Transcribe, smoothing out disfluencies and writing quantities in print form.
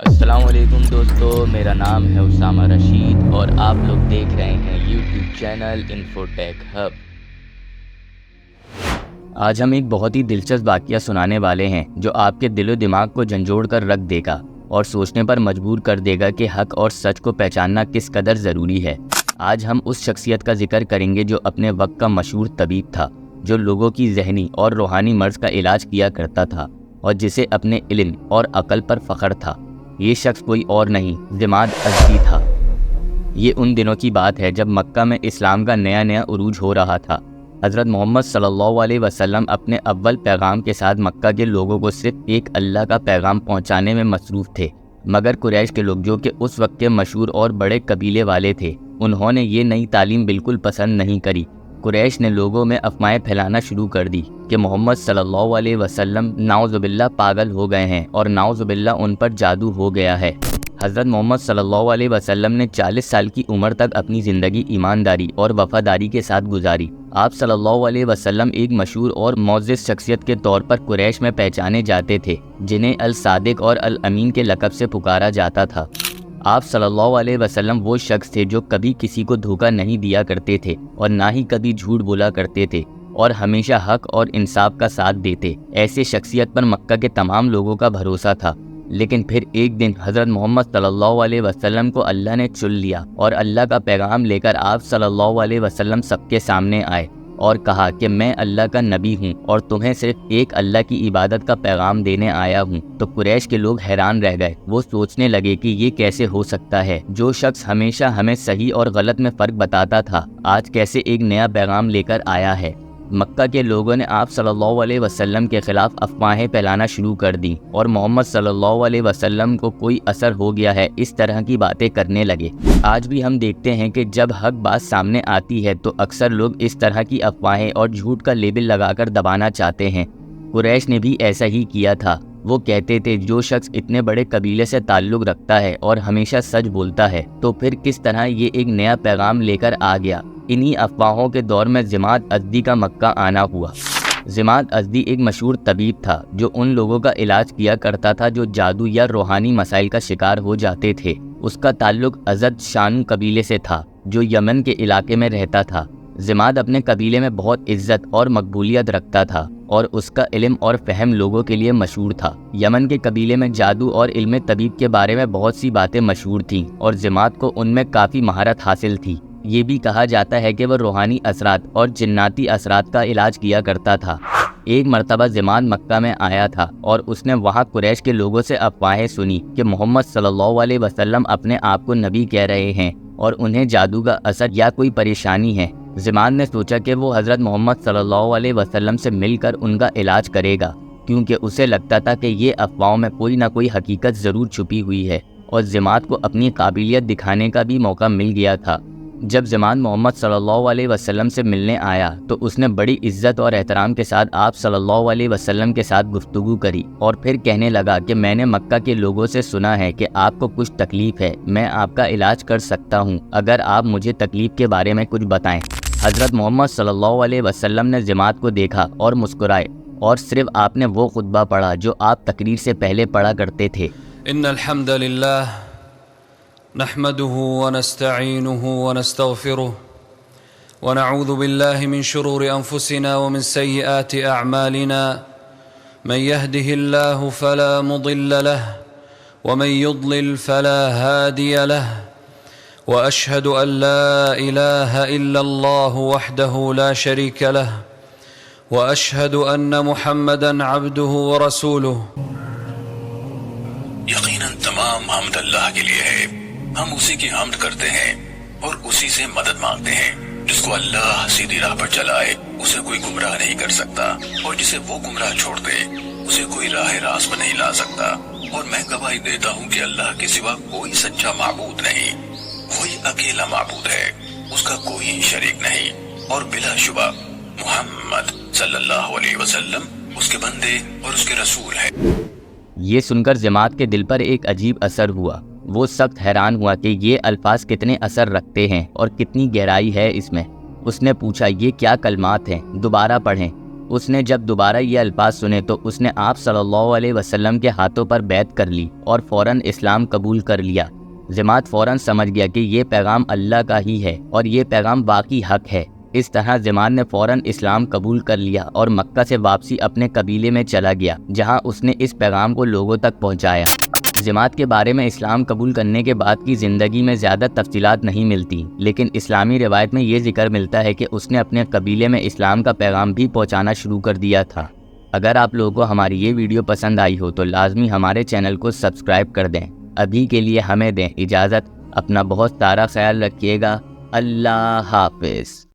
السلام علیکم دوستو، میرا نام ہے اسامہ رشید اور آپ لوگ دیکھ رہے ہیں یوٹیوب چینل انفوٹیک ہب۔ آج ہم ایک بہت ہی دلچسپ واقعہ سنانے والے ہیں جو آپ کے دل و دماغ کو جھنجھوڑ کر رکھ دے گا اور سوچنے پر مجبور کر دے گا کہ حق اور سچ کو پہچاننا کس قدر ضروری ہے۔ آج ہم اس شخصیت کا ذکر کریں گے جو اپنے وقت کا مشہور طبیب تھا، جو لوگوں کی ذہنی اور روحانی مرض کا علاج کیا کرتا تھا اور جسے اپنے علم اور عقل پر فخر تھا۔ یہ شخص کوئی اور نہیں، ضماد ازدی تھا۔ یہ ان دنوں کی بات ہے جب مکہ میں اسلام کا نیا عروج ہو رہا تھا۔ حضرت محمد صلی اللہ علیہ وسلم اپنے اول پیغام کے ساتھ مکہ کے لوگوں کو صرف ایک اللہ کا پیغام پہنچانے میں مصروف تھے، مگر قریش کے لوگ جو کہ اس وقت کے مشہور اور بڑے قبیلے والے تھے، انہوں نے یہ نئی تعلیم بالکل پسند نہیں کری۔ قریش نے لوگوں میں افواہیں پھیلانا شروع کر دی کہ محمد صلی اللہ علیہ وسلم نعوذ باللہ پاگل ہو گئے ہیں اور نعوذ باللہ ان پر جادو ہو گیا ہے۔ حضرت محمد صلی اللہ علیہ وسلم نے 40 سال کی عمر تک اپنی زندگی ایمانداری اور وفاداری کے ساتھ گزاری۔ آپ صلی اللہ علیہ وسلم ایک مشہور اور معزز شخصیت کے طور پر قریش میں پہچانے جاتے تھے، جنہیں الصادق اور الامین کے لقب سے پکارا جاتا تھا۔ آپ صلی اللہ علیہ وسلم وہ شخص تھے جو کبھی کسی کو دھوکہ نہیں دیا کرتے تھے اور نہ ہی کبھی جھوٹ بولا کرتے تھے اور ہمیشہ حق اور انصاف کا ساتھ دیتے۔ ایسے شخصیت پر مکہ کے تمام لوگوں کا بھروسہ تھا۔ لیکن پھر ایک دن حضرت محمد صلی اللہ علیہ وسلم کو اللہ نے چن لیا اور اللہ کا پیغام لے کر آپ صلی اللہ علیہ وسلم سب کے سامنے آئے اور کہا کہ میں اللہ کا نبی ہوں اور تمہیں صرف ایک اللہ کی عبادت کا پیغام دینے آیا ہوں۔ تو قریش کے لوگ حیران رہ گئے۔ وہ سوچنے لگے کہ یہ کیسے ہو سکتا ہے؟ جو شخص ہمیشہ ہمیں صحیح اور غلط میں فرق بتاتا تھا، آج کیسے ایک نیا پیغام لے کر آیا ہے؟ مکہ کے لوگوں نے آپ صلی اللہ علیہ وسلم کے خلاف افواہیں پھیلانا شروع کر دیں اور محمد صلی اللہ علیہ وسلم کو کوئی اثر ہو گیا ہے، اس طرح کی باتیں کرنے لگے۔ آج بھی ہم دیکھتے ہیں کہ جب حق بات سامنے آتی ہے تو اکثر لوگ اس طرح کی افواہیں اور جھوٹ کا لیبل لگا کر دبانا چاہتے ہیں۔ قریش نے بھی ایسا ہی کیا تھا۔ وہ کہتے تھے جو شخص اتنے بڑے قبیلے سے تعلق رکھتا ہے اور ہمیشہ سچ بولتا ہے تو پھر کس طرح یہ ایک نیا پیغام لے کر آ گیا۔ انہی افواہوں کے دور میں ضماد ازدی کا مکہ آنا ہوا۔ ضماد ازدی ایک مشہور طبیب تھا جو ان لوگوں کا علاج کیا کرتا تھا جو جادو یا روحانی مسائل کا شکار ہو جاتے تھے۔ اس کا تعلق ازد شانو قبیلے سے تھا جو یمن کے علاقے میں رہتا تھا۔ ضماد اپنے قبیلے میں بہت عزت اور مقبولیت رکھتا تھا اور اس کا علم اور فہم لوگوں کے لیے مشہور تھا۔ یمن کے قبیلے میں جادو اور علم طبیب کے بارے میں بہت سی باتیں مشہور تھیں اور ضماد کو ان میں کافی مہارت حاصل تھی۔ یہ بھی کہا جاتا ہے کہ وہ روحانی اثرات اور جناتی اثرات کا علاج کیا کرتا تھا۔ ایک مرتبہ ضماد مکہ میں آیا تھا اور اس نے وہاں قریش کے لوگوں سے افواہیں سنی کہ محمد صلی اللہ علیہ وسلم اپنے آپ کو نبی کہہ رہے ہیں اور انہیں جادو کا اثر یا کوئی پریشانی ہے۔ ضماد نے سوچا کہ وہ حضرت محمد صلی اللہ علیہ وسلم سے مل کر ان کا علاج کرے گا، کیونکہ اسے لگتا تھا کہ یہ افواہوں میں کوئی نہ کوئی حقیقت ضرور چھپی ہوئی ہے اور ضماد کو اپنی قابلیت دکھانے کا بھی موقع مل گیا تھا۔ جب ضماد محمد صلی اللہ علیہ وسلم سے ملنے آیا تو اس نے بڑی عزت اور احترام کے ساتھ آپ صلی اللہ علیہ وسلم کے ساتھ گفتگو کری اور پھر کہنے لگا کہ میں نے مکہ کے لوگوں سے سنا ہے کہ آپ کو کچھ تکلیف ہے، میں آپ کا علاج کر سکتا ہوں اگر آپ مجھے تکلیف کے بارے میں کچھ بتائیں۔ حضرت محمد صلی اللہ علیہ وسلم نے ضماد کو دیکھا اور مسکرائے اور صرف آپ نے وہ خطبہ پڑھا جو آپ تقریر سے پہلے پڑھا کرتے تھے۔ ان الحمد للہ نحمده ونستعینه ونستغفره ونعوذ بالله من شرور انفسنا ومن سیئات اعمالنا من يهده الله فلا مضل له ومن يضلل فلا هادي له واشهد ان لا اله الا الله وحده لا شريك له واشهد ان محمدا عبده ورسوله۔ یقیناً تمام حمد اللہ کے لیے ہے، ہم اسی کی حمد کرتے ہیں اور اسی سے مدد مانگتے ہیں۔ جس کو اللہ سیدھی راہ پر چلائے اسے کوئی گمراہ نہیں کر سکتا اور جسے وہ گمراہ چھوڑ دے اسے کوئی راہ راست پر نہیں لا سکتا۔ اور میں گواہی دیتا ہوں کہ اللہ کے سوا کوئی سچا معبود نہیں، وہی اکیلا معبود ہے، اس کا کوئی شریک نہیں، اور بلا شبہ محمد صلی اللہ علیہ وسلم اس کے بندے اور اس کے رسول ہے۔ یہ سن کر ضماد کے دل پر ایک عجیب اثر ہوا۔ وہ سخت حیران ہوا کہ یہ الفاظ کتنے اثر رکھتے ہیں اور کتنی گہرائی ہے اس میں۔ اس نے پوچھا یہ کیا کلمات ہیں، دوبارہ پڑھیں۔ اس نے جب دوبارہ یہ الفاظ سنے تو اس نے آپ صلی اللہ علیہ وسلم کے ہاتھوں پر بیعت کر لی اور فوراً اسلام قبول کر لیا۔ ضماد فوراً سمجھ گیا کہ یہ پیغام اللہ کا ہی ہے اور یہ پیغام باقی حق ہے۔ اس طرح ضماد نے فوراً اسلام قبول کر لیا اور مکہ سے واپسی اپنے قبیلے میں چلا گیا، جہاں اس نے اس پیغام کو لوگوں تک پہنچایا۔ ضماد کے بارے میں اسلام قبول کرنے کے بعد کی زندگی میں زیادہ تفصیلات نہیں ملتی، لیکن اسلامی روایت میں یہ ذکر ملتا ہے کہ اس نے اپنے قبیلے میں اسلام کا پیغام بھی پہنچانا شروع کر دیا تھا۔ اگر آپ لوگوں کو ہماری یہ ویڈیو پسند آئی ہو تو لازمی ہمارے چینل کو سبسکرائب کر دیں۔ ابھی کے لیے ہمیں دیں اجازت، اپنا بہت سارا خیال رکھیے گا۔ اللہ حافظ۔